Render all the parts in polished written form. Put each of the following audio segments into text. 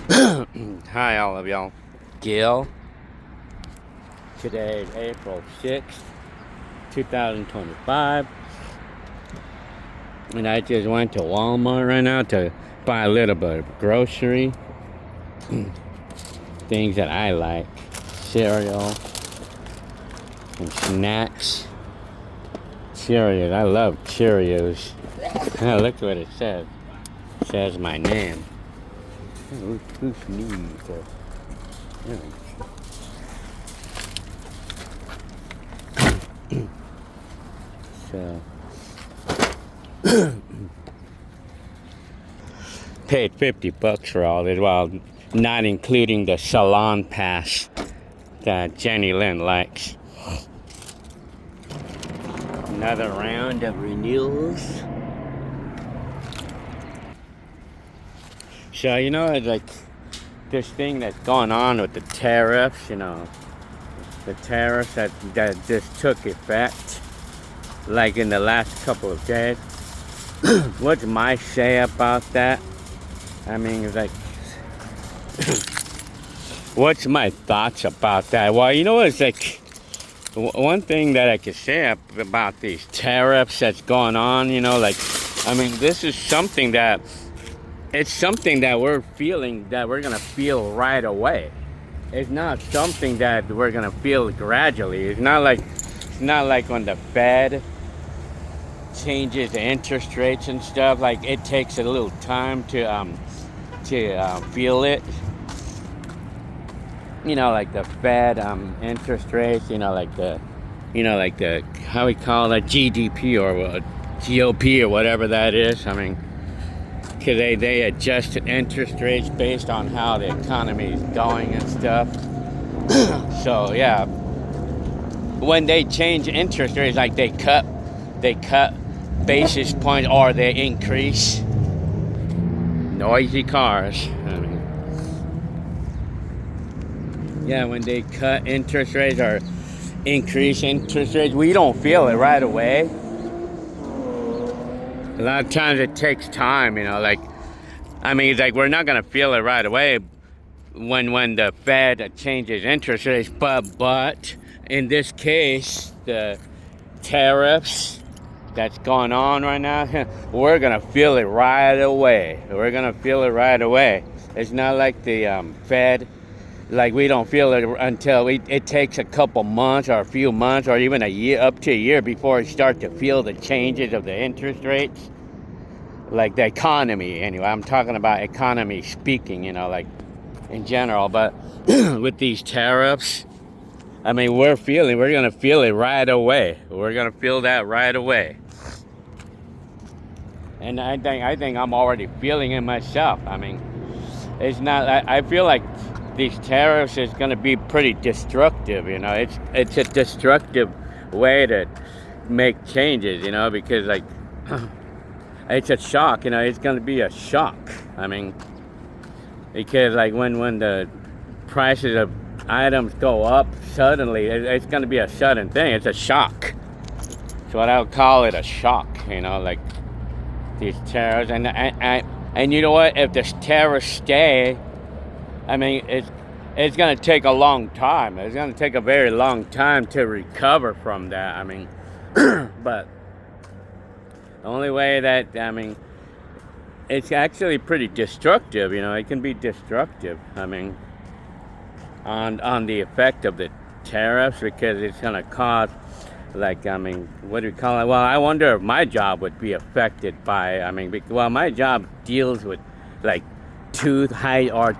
Hi, all of y'all. Gil. Today is April 6th, 2025. And I just went to Walmart right now to buy a little bit of grocery. Things that I like. Cereal. And snacks. Cheerios. I love Cheerios. Look what it says. It says my name. Who sneezed? So paid $50 for all this, well, not including the salon pass that Jenny Lynn likes. Another round of renewals. So it's like this thing that's going on with the tariffs, the tariffs that just took effect like in the last couple of days. What's my say about that? I mean, it's like, what's my thoughts about that? Well, it's like, one thing that I could say about these tariffs that's going on, this is something that, it's something that we're feeling, that we're gonna feel right away. It's not something that we're gonna feel gradually. It's not like when the Fed changes the interest rates and stuff. Like, it takes a little time to feel it. Like the Fed interest rates. Like the how we call that, GDP or GOP or whatever that is. I mean, because they adjust interest rates based on how the economy is going and stuff. So yeah, when they change interest rates, like they cut basis points or they increase. Noisy cars. I mean, yeah, when they cut interest rates or increase interest rates, we don't feel it right away. A lot of times it takes time, it's like we're not gonna feel it right away when the Fed changes interest rates, but in this case, the tariffs that's going on right now, we're gonna feel it right away. We're gonna feel it right away. It's not like the Fed, like we don't feel it until it takes a couple months or a few months or even a year, up to a year, before we start to feel the changes of the interest rates. Like the economy, anyway. I'm talking about economy speaking, like in general. But with these tariffs, I mean, we're gonna feel it right away. We're gonna feel that right away. And I think I'm already feeling it myself. I mean, it's not. I feel like these tariffs is gonna be pretty destructive. It's a destructive way to make changes. Because like, it's a shock. It's gonna be a shock. I mean, because like when the prices of items go up suddenly, it's gonna be a sudden thing. It's a shock. So what I would call it, a shock. Like these tariffs, and you know what? If the tariffs stay, I mean, it's gonna take a long time. It's gonna take a very long time to recover from that. I mean, but the only way that, it's actually pretty destructive. It can be destructive. I mean, on the effect of the tariffs, because it's gonna cause, like, what do you call it? Well, I wonder if my job would be affected by. My job deals with like toothpaste or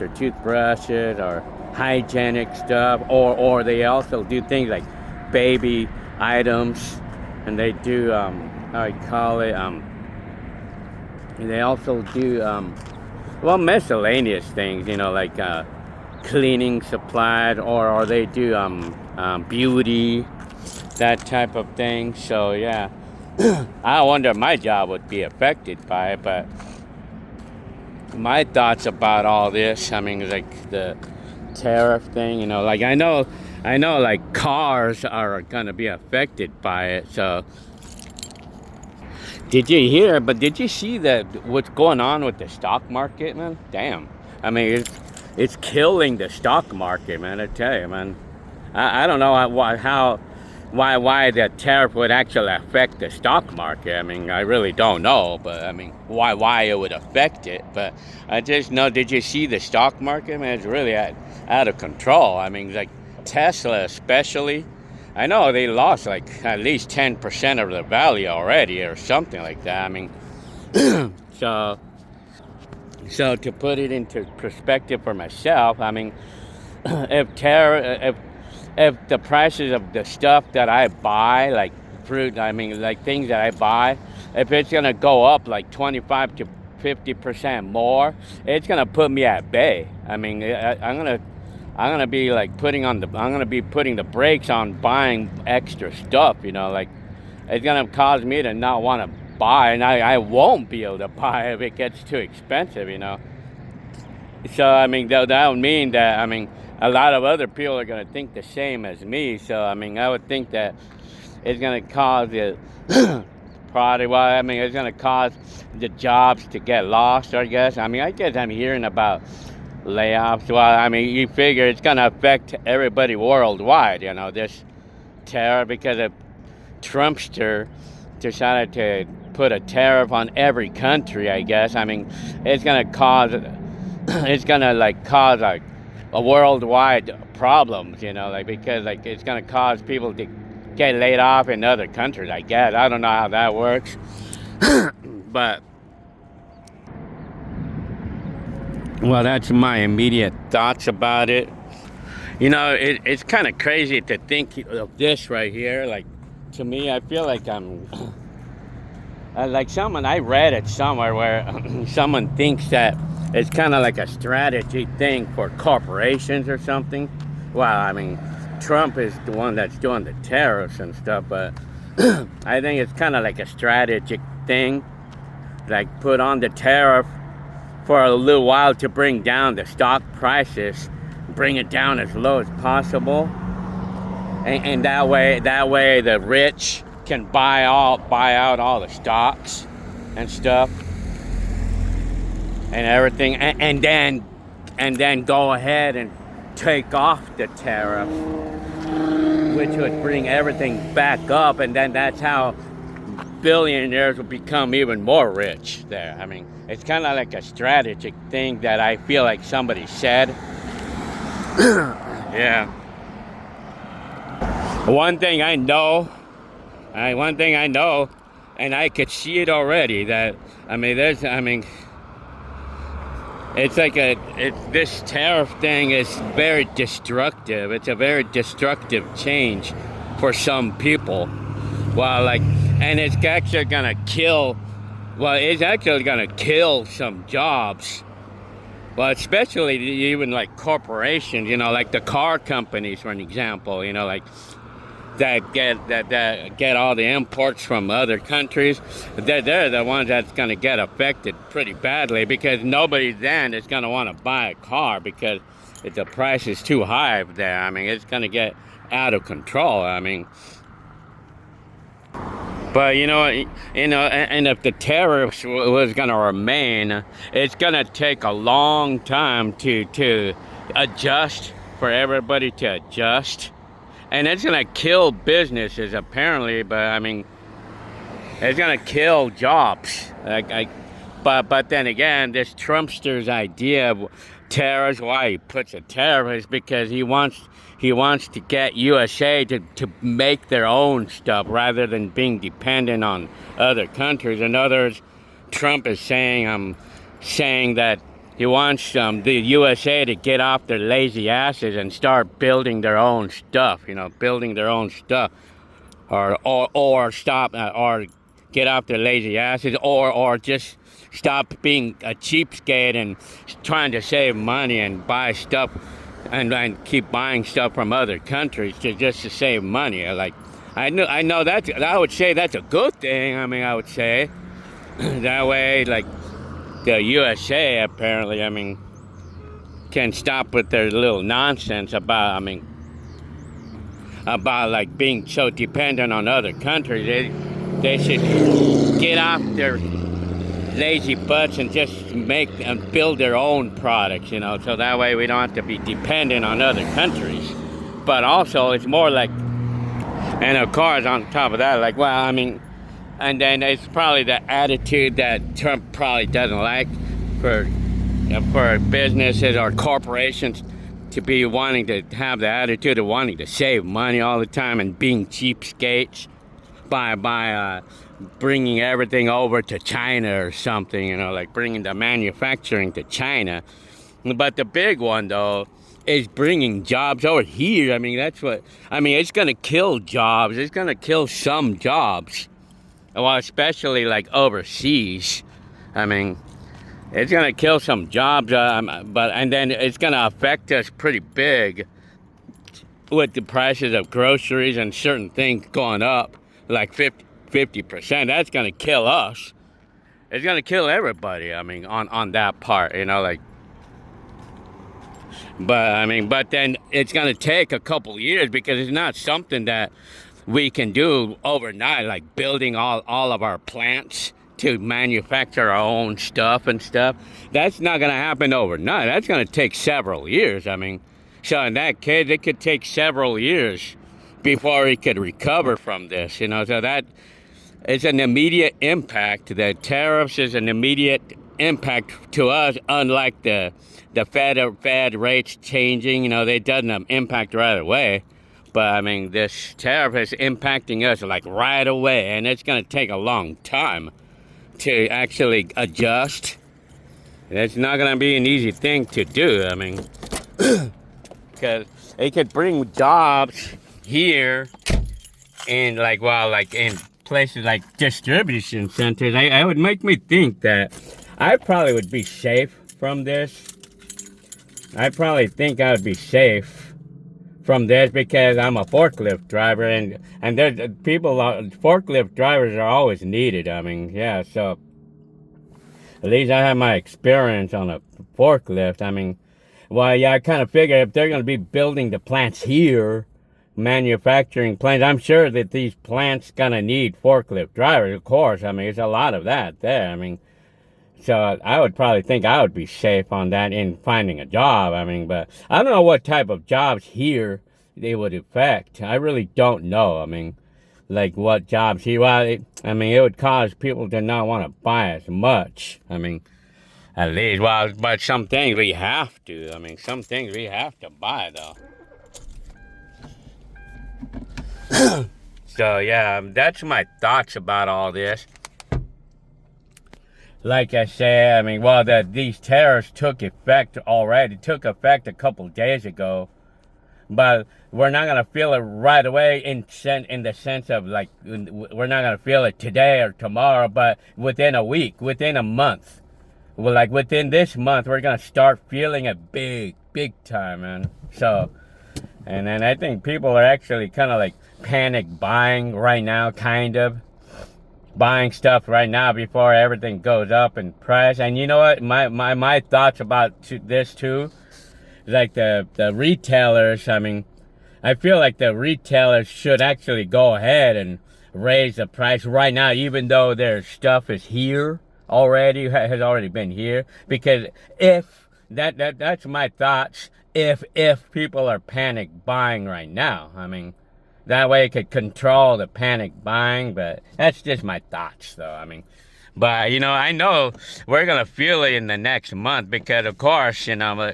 toothbrushes or hygienic stuff, or they also do things like baby items, and they do how you call it, they also do miscellaneous things, like cleaning supplies, or they do beauty, that type of thing. So yeah, I wonder if my job would be affected by it. But my thoughts about all this, like the tariff thing, like I know like cars are gonna be affected by it. So Did you hear? But did you see that what's going on with the stock market, man? Damn. I mean, it's killing the stock market, man. I tell you, man. I don't know why the tariff would actually affect the stock market. I mean, I really don't know, but I mean, why it would affect it. But I just know. Did you see the stock market, man? It's really out of control. I mean, like Tesla, especially. I know they lost like at least 10% of the value already, or something like that. I mean, so to put it into perspective for myself, I mean, if the prices of the stuff that I buy, like fruit, I mean, like things that I buy, if it's gonna go up like 25 to 50% more, it's gonna put me at bay. I mean, I'm gonna be like I'm gonna be putting the brakes on buying extra stuff. You know, like it's gonna cause me to not want to buy, and I won't be able to buy if it gets too expensive. You know. So I mean that would mean that I mean a lot of other people are gonna think the same as me. So I mean I would think that it's gonna cause it probably. Well, I mean it's gonna cause the jobs to get lost. I guess. I mean I guess I'm hearing about layoffs. Well, I mean you figure it's gonna affect everybody worldwide. You know this tariff because a Trumpster decided to put a tariff on every country. I guess. I mean it's gonna cause. It's gonna like cause like a worldwide problems, you know, like because like it's gonna cause people to get laid off in other countries. I guess I don't know how that works, but well, that's my immediate thoughts about it. You know, it's kind of crazy to think of this right here. Like to me, I feel like I'm like someone I read it somewhere where someone thinks that it's kind of like a strategy thing for corporations or something. Well, I mean, Trump is the one that's doing the tariffs and stuff, but I think it's kind of like a strategic thing, like put on the tariff for a little while to bring down the stock prices, bring it down as low as possible, and that way the rich can buy out all the stocks and stuff and everything, and then go ahead and take off the tariff, which would bring everything back up, and then that's how billionaires will become even more rich there. I mean, it's kind of like a strategic thing that I feel like somebody said. Yeah. One thing I know, and I could see it already, that, it's like this tariff thing is very destructive. It's a very destructive change for some people. Well, and it's actually gonna kill some jobs. Well, especially even like corporations, you know, like the car companies, for an example, you know, like that get all the imports from other countries. They're the ones that's going to get affected pretty badly, because nobody then is going to want to buy a car because the price is too high there. I mean, it's going to get out of control. I mean, but and if the tariffs was going to remain, it's going to take a long time to adjust, for everybody to adjust. And it's going to kill businesses, apparently, but I mean, it's going to kill jobs. But then again, this Trumpster's idea of tariffs, why he puts a tariff, is because he wants to get USA to make their own stuff rather than being dependent on other countries. In other words, Trump is saying that he wants the USA to get off their lazy asses and start building their own stuff, or stop, or get off their lazy asses, or just stop being a cheapskate and trying to save money and buy stuff and keep buying stuff from other countries just to save money. Like, I would say that's a good thing. I mean, I would say that way, like, the USA apparently, can stop with their little nonsense about like being so dependent on other countries. They should get off their lazy butts and just make and build their own products, you know, so that way we don't have to be dependent on other countries. But also, it's more like, and of course, on top of that, like, well, I mean, and then it's probably the attitude that Trump probably doesn't like for businesses or corporations to be wanting to have the attitude of wanting to save money all the time and being cheapskates by bringing everything over to China or something, you know, like bringing the manufacturing to China. But the big one, though, is bringing jobs over here. I mean, that's what, I mean, it's going to kill jobs. It's going to kill some jobs. Well, especially like overseas. I mean, it's going to kill some jobs, and then it's going to affect us pretty big with the prices of groceries and certain things going up like 50%. That's going to kill us. It's going to kill everybody, I mean, on that part, you know, like. But then it's going to take a couple years because it's not something that we can do overnight, like building all of our plants to manufacture our own stuff and stuff. That's not going to happen overnight. That's going to take several years. I mean, so in that case, it could take several years before he could recover from this, you know. So that is an immediate impact. The tariffs is an immediate impact to us, unlike the Fed rates changing, you know, they doesn't impact right away. But I mean, this tariff is impacting us like right away, and it's going to take a long time to actually adjust. It's not going to be an easy thing to do. I mean, because it could bring jobs here in like, well, like in places like distribution centers. I would make me think that I probably would be safe from this. I probably think I would be safe from this because I'm a forklift driver, and there's people, forklift drivers are always needed. I mean, yeah, so at least I have my experience on a forklift. I mean, well, yeah, I kind of figure if they're going to be building the plants here, manufacturing plants, I'm sure that these plants going to need forklift drivers, of course. I mean, there's a lot of that there. I mean, so I would probably think I would be safe on that in finding a job. I mean, but I don't know what type of jobs here they would affect. I really don't know. I mean, like what jobs here. Well, it would cause people to not want to buy as much. I mean, at least, well, but some things we have to. I mean, some things we have to buy, though. So, yeah, that's my thoughts about all this. Like I said, I mean, well, these tariffs took effect already. Took effect a couple days ago. But we're not going to feel it right away in the sense of, like, we're not going to feel it today or tomorrow, but within a week, within a month. Well, like, within this month, we're going to start feeling it big time, man. So, and then I think people are actually kind of, like, panic buying right now, kind of. Buying stuff right now before everything goes up in price. And you know what? My thoughts about this too, like the retailers. I mean, I feel like the retailers should actually go ahead and raise the price right now, even though their stuff is here already, has already been here. Because if that's my thoughts. If people are panic buying right now, I mean. That way it could control the panic buying, but that's just my thoughts, though. I mean, but, you know, I know we're going to feel it in the next month because, of course, you know,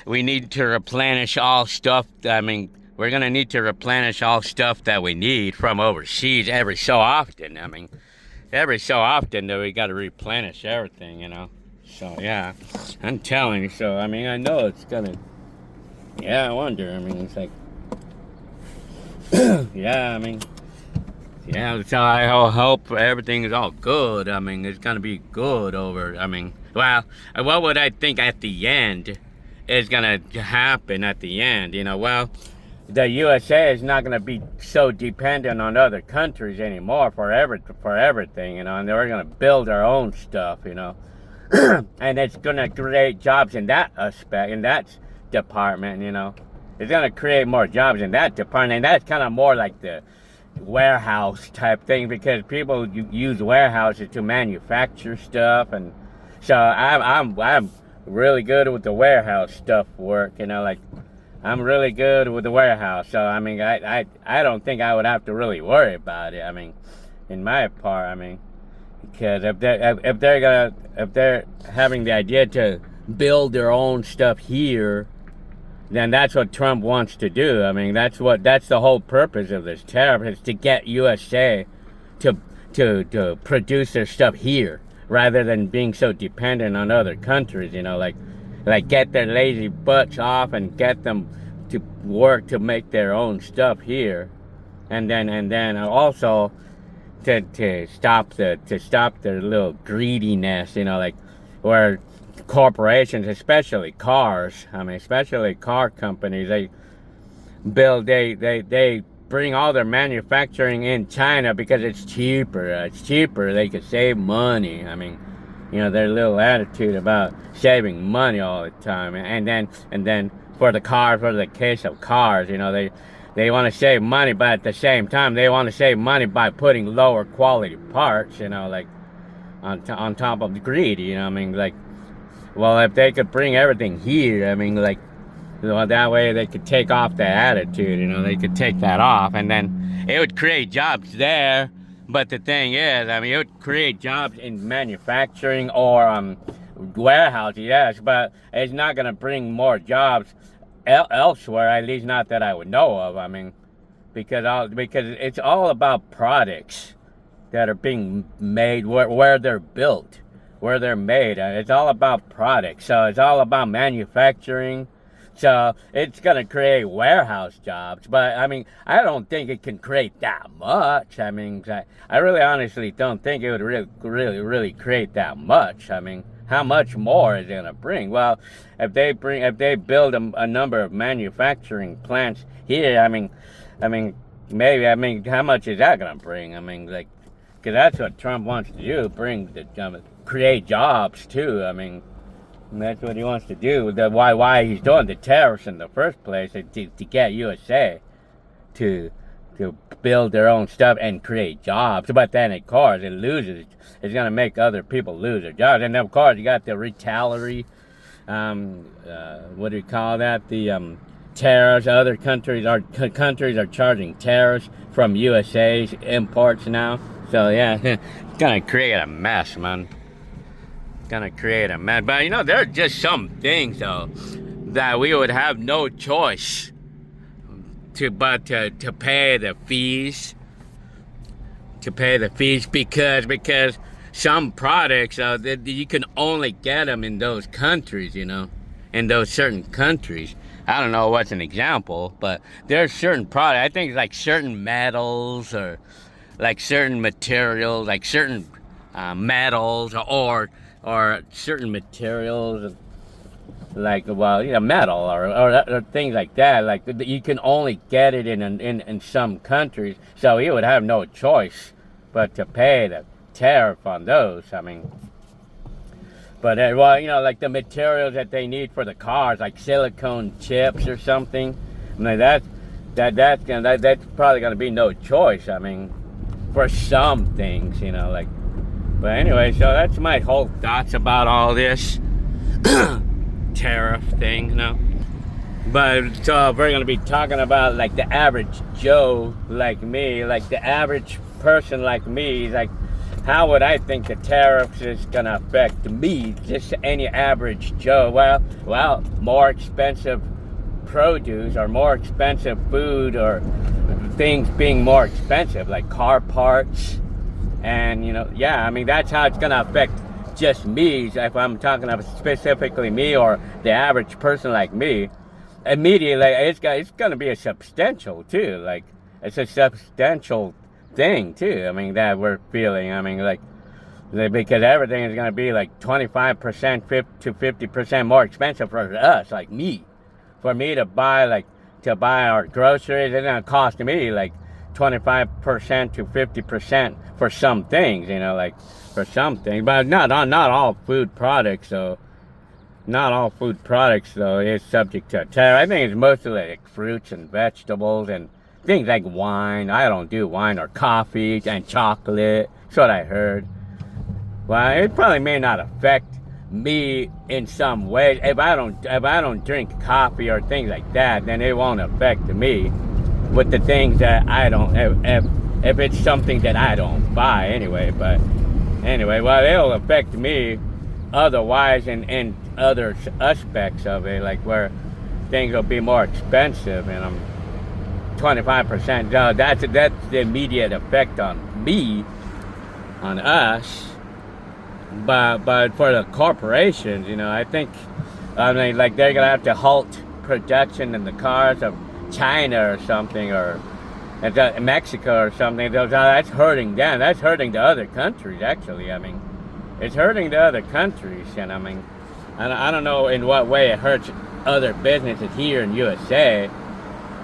we need to replenish all stuff. I mean, we're going to need to replenish all stuff that we need from overseas every so often. I mean, every so often, though, we got to replenish everything, you know. So, yeah, I'm telling you. So, I mean, I know it's going to, yeah, I wonder. I mean, it's like, yeah, I mean, yeah, so I hope everything is all good. I mean, it's going to be good over, I mean, well, what would I think at the end is going to happen at the end? You know, well, the USA is not going to be so dependent on other countries anymore for everything, you know, and they're going to build our own stuff, you know, and it's going to create jobs in that aspect, in that department, you know. It's going to create more jobs in that department, and that's kind of more like the warehouse type thing, because people use warehouses to manufacture stuff, and so I'm really good with the warehouse stuff work. Like I'm really good with the warehouse. So I mean, I don't think I would have to really worry about it. I mean, in my part, I mean, because if they're having the idea to build their own stuff here, then that's what Trump wants to do. I mean, that's the whole purpose of this tariff, is to get USA to produce their stuff here, rather than being so dependent on other countries. Like get their lazy butts off and get them to work to make their own stuff here, and then also to stop their little greediness. Like where corporations, especially cars, especially car companies, they bring all their manufacturing in China because it's cheaper. They could save money. I mean, their little attitude about saving money all the time. And then for the case of cars, they want to save money, but at the same time they want to save money by putting lower quality parts, like on top of the greed. Like, well, if they could bring everything here, I mean, like, that way they could take off the attitude. They could take that off, and then it would create jobs there. But the thing is, I mean, it would create jobs in manufacturing or warehousing, yes, but it's not going to bring more jobs elsewhere, at least not that I would know of. I mean, because it's all about products that are being made, where they're built, where they're made. It's all about products, so it's all about manufacturing. So it's going to create warehouse jobs, but I mean, I don't think it can create that much. I mean, I really honestly don't think it would really create that much. I mean, how much more is it going to bring? Well, if they build a number of manufacturing plants here, I mean, maybe, how much is that going to bring? I mean, like, because that's what Trump wants to do, create jobs too. I mean, and that's what he wants to do. Why he's doing the tariffs in the first place, is to get USA to build their own stuff and create jobs. But then, of course, it's going to make other people lose their jobs. And of course, you got the retaliatory, what do you call that? The tariffs. Other countries are charging tariffs from USA's imports now. So yeah, it's going to create a mess, man. Gonna create a mess. But there are just some things though that we would have no choice to pay the fees. Because some products that you can only get them in those countries, in those certain countries. I don't know what's an example, but there's certain products. I think it's like certain metals, or like certain materials, like certain metals, or certain materials, like, metal or things like that. Like, you can only get it in some countries, so you would have no choice but to pay the tariff on those. I mean, but like the materials that they need for the cars, like silicone chips or something. I mean, that's probably gonna be no choice. I mean, for some things, like. But anyway, so that's my whole thoughts about all this tariff thing, But so we're going to be talking about, like, the average Joe like me, like the average person like me. Like, how would I think the tariffs is going to affect me, just any average Joe? Well, more expensive produce, or more expensive food, or things being more expensive, like car parts. And, I mean, that's how it's going to affect just me. If I'm talking about specifically me, or the average person like me, immediately it's going to be a substantial, too. Like, it's a substantial thing, too. I mean, that we're feeling. I mean, like, because everything is going to be like 25% to 50% more expensive for us, like me. For me to buy our groceries, it's going to cost me like 25% to 50% for some things, like for some things, but not all food products. So not all food products though is subject to tariff. I think it's mostly like fruits and vegetables and things like wine. I don't do wine or coffee and chocolate. That's what I heard. Well, it probably may not affect me in some way. If I don't drink coffee or things like that, then it won't affect me with the things that I don't. If it's something that I don't buy anyway. But anyway, well, it'll affect me otherwise in other aspects of it, like where things will be more expensive, and I'm 25%. No, that's the immediate effect on me, on us. But for the corporations, you know, I think, I mean, like they're gonna have to halt production in the cars of China or something, or Mexico or something. That's hurting them. That's hurting the other countries. Actually, I mean, it's hurting the other countries, and I mean, I don't know in what way it hurts other businesses here in USA.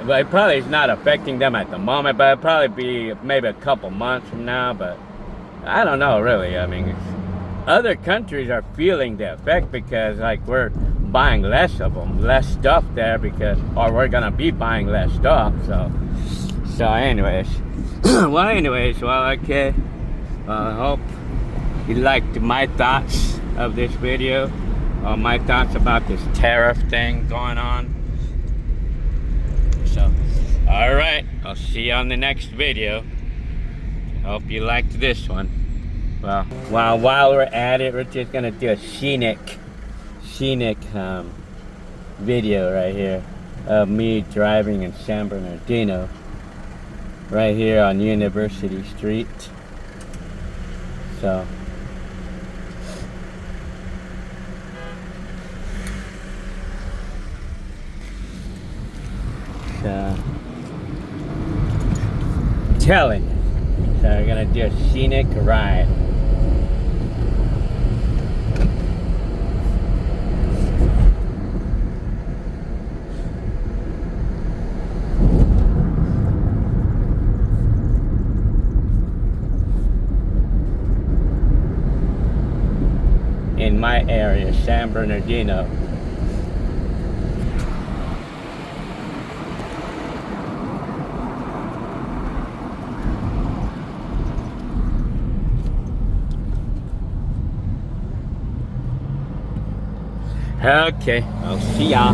But it probably is not affecting them at the moment. But it'll probably be maybe a couple months from now. But I don't know, really. I mean, other countries are feeling the effect because, like, we're buying less of them, less stuff there or we're gonna be buying less stuff. So anyways, well, okay. I hope you liked my thoughts of this video, my thoughts about this tariff thing going on. So, all right, I'll see you on the next video. Hope you liked this one. Well, while we're at it, we're just gonna do a scenic video right here of me driving in San Bernardino, right here on University Street. So telling you. So we're gonna do a scenic ride. In my area, San Bernardino. Okay, I'll see ya.